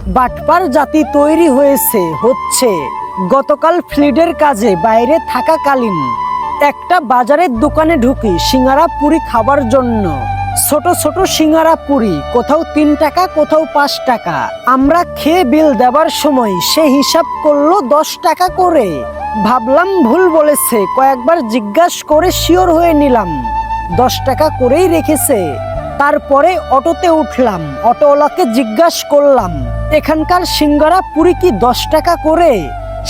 বাটপার জাতি তৈরি হচ্ছে গতকাল ফিল্ডের কাজে বাইরে থাকাকালীন একটা বাজারের দোকানে ঢুকি সিঙ্গারা পুরি খাবার জন্য। ছোট ছোট সিঙ্গারা পুরি, কোথাও 3 টাকা কোথাও 5 টাকা। আমরা খেয়ে বিল দেবার সময় সে হিসাব করলো 10 টাকা করে। ভাবলাম ভুল বলেছে, কয়েকবার জিজ্ঞাসা করে শিওর হয়ে নিলাম 10 টাকা করেই রেখেছে। তারপরে অটোতে উঠলাম, অটোওয়ালাকে জিজ্ঞাসা করলাম এখানকার সিঙ্গারা পুরি কি 10 টাকা করে?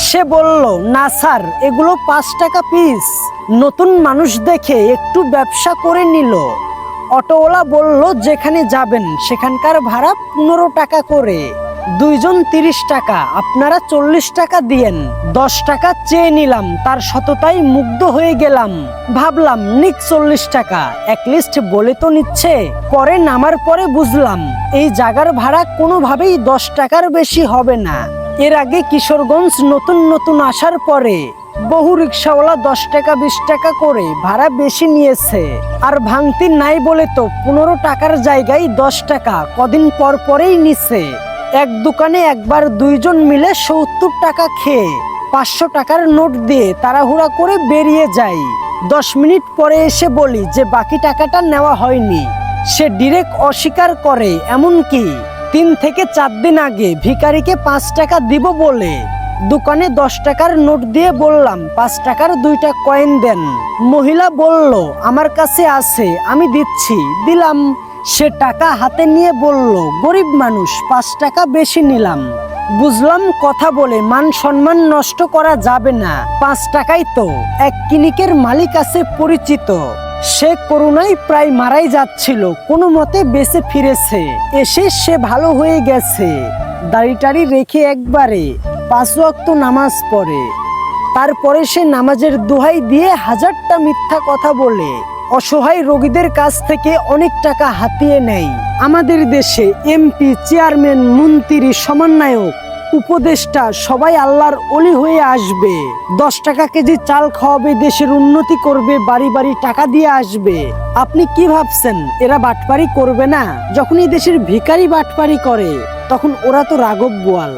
সে বলল না স্যার, এগুলো 5 টাকা পিস। নতুন মানুষ দেখে একটু ব্যবসা করে নিল। অটোওয়ালা বলল যেখানে যাবেন সেখানকার ভাড়া 15 টাকা করে, 2 জন 30 টাকা, আপনারা 40 টাকা দিয়েন। 10 টাকা চেয়ে নিলাম, তার সততায় মুগ্ধ হয়ে গেলাম। ভাবলাম নিক 40 টাকা, অ্যাটলিস্ট বলে তো নিচ্ছে। পরে নামার পরে বুঝলাম এই জায়গার ভাড়া কোনোভাবেই 10 টাকার বেশি হবে না। এর আগে কিশোরগঞ্জ নতুন নতুন আসার পরে বহু রিক্সাওয়ালা 10 টাকা 20 টাকা করে ভাড়া বেশি নিয়েছে। আর ভাঙতি নাই বলে তো 15 টাকার জায়গায় 10 টাকা কদিন পর পরেই নিছে। এক দোকানে একবার 2 জন মিলে 70 টাকা খেয়ে 500 টাকার নোট দিয়ে তাড়াহুড়া করে বেরিয়ে যাই। 10 মিনিট পরে এসে বলি যে বাকি টাকাটা নেওয়া হয়নি। সে ডিরেক্ট অস্বীকার করে। এমনকি 3 থেকে 4 দিন আগে ভিখারিকে 5 টাকা দিব বলে দোকানে 10 টাকার নোট দিয়ে বললাম 5 টাকার 2টা কয়েন দেন। মহিলা বলল আমার কাছে আছে, আমি দিচ্ছি। দিলাম। সে টাকা হাতে নিয়ে বলল গরিব মানুষ, 5 টাকা বেশি নিলাম। বুঝলাম কথা বলে মান সম্মান নষ্ট করা যাবে না। 5 টাকাই তো। এক ক্লিনিকের মালিক আছে পরিচিত, সে করোনায় প্রায় মারাই যাচ্ছিল, কোনো মতে বেঁচে ফিরেছে। এসে সে ভালো হয়ে গেছে। দাড়ি রেখে একবারে 5 ওয়াক্ত নামাজ পড়ে। তারপরে সে নামাজের দোহাই দিয়ে 1000টা মিথ্যা কথা বলে অসহায় রোগীদের কাছ থেকে অনেক টাকা হাতিয়ে নেয়। আমাদের দেশে এমপি, চেয়ারম্যান, মন্ত্রী, সমন্বয়ক, উপদেষ্টা সবাই আল্লাহর ওলি হয়ে আসবে। 10 টাকা কেজি চাল খাওয়াবে, দেশের উন্নতি করবে, বাড়ি বাড়ি টাকা দিয়ে আসবে। আপনি কি ভাবছেন এরা বাটপারি করবে না? যখন এই দেশের ভিখারি বাটপারি করে তখন ওরা তো রাঘব বোয়াল।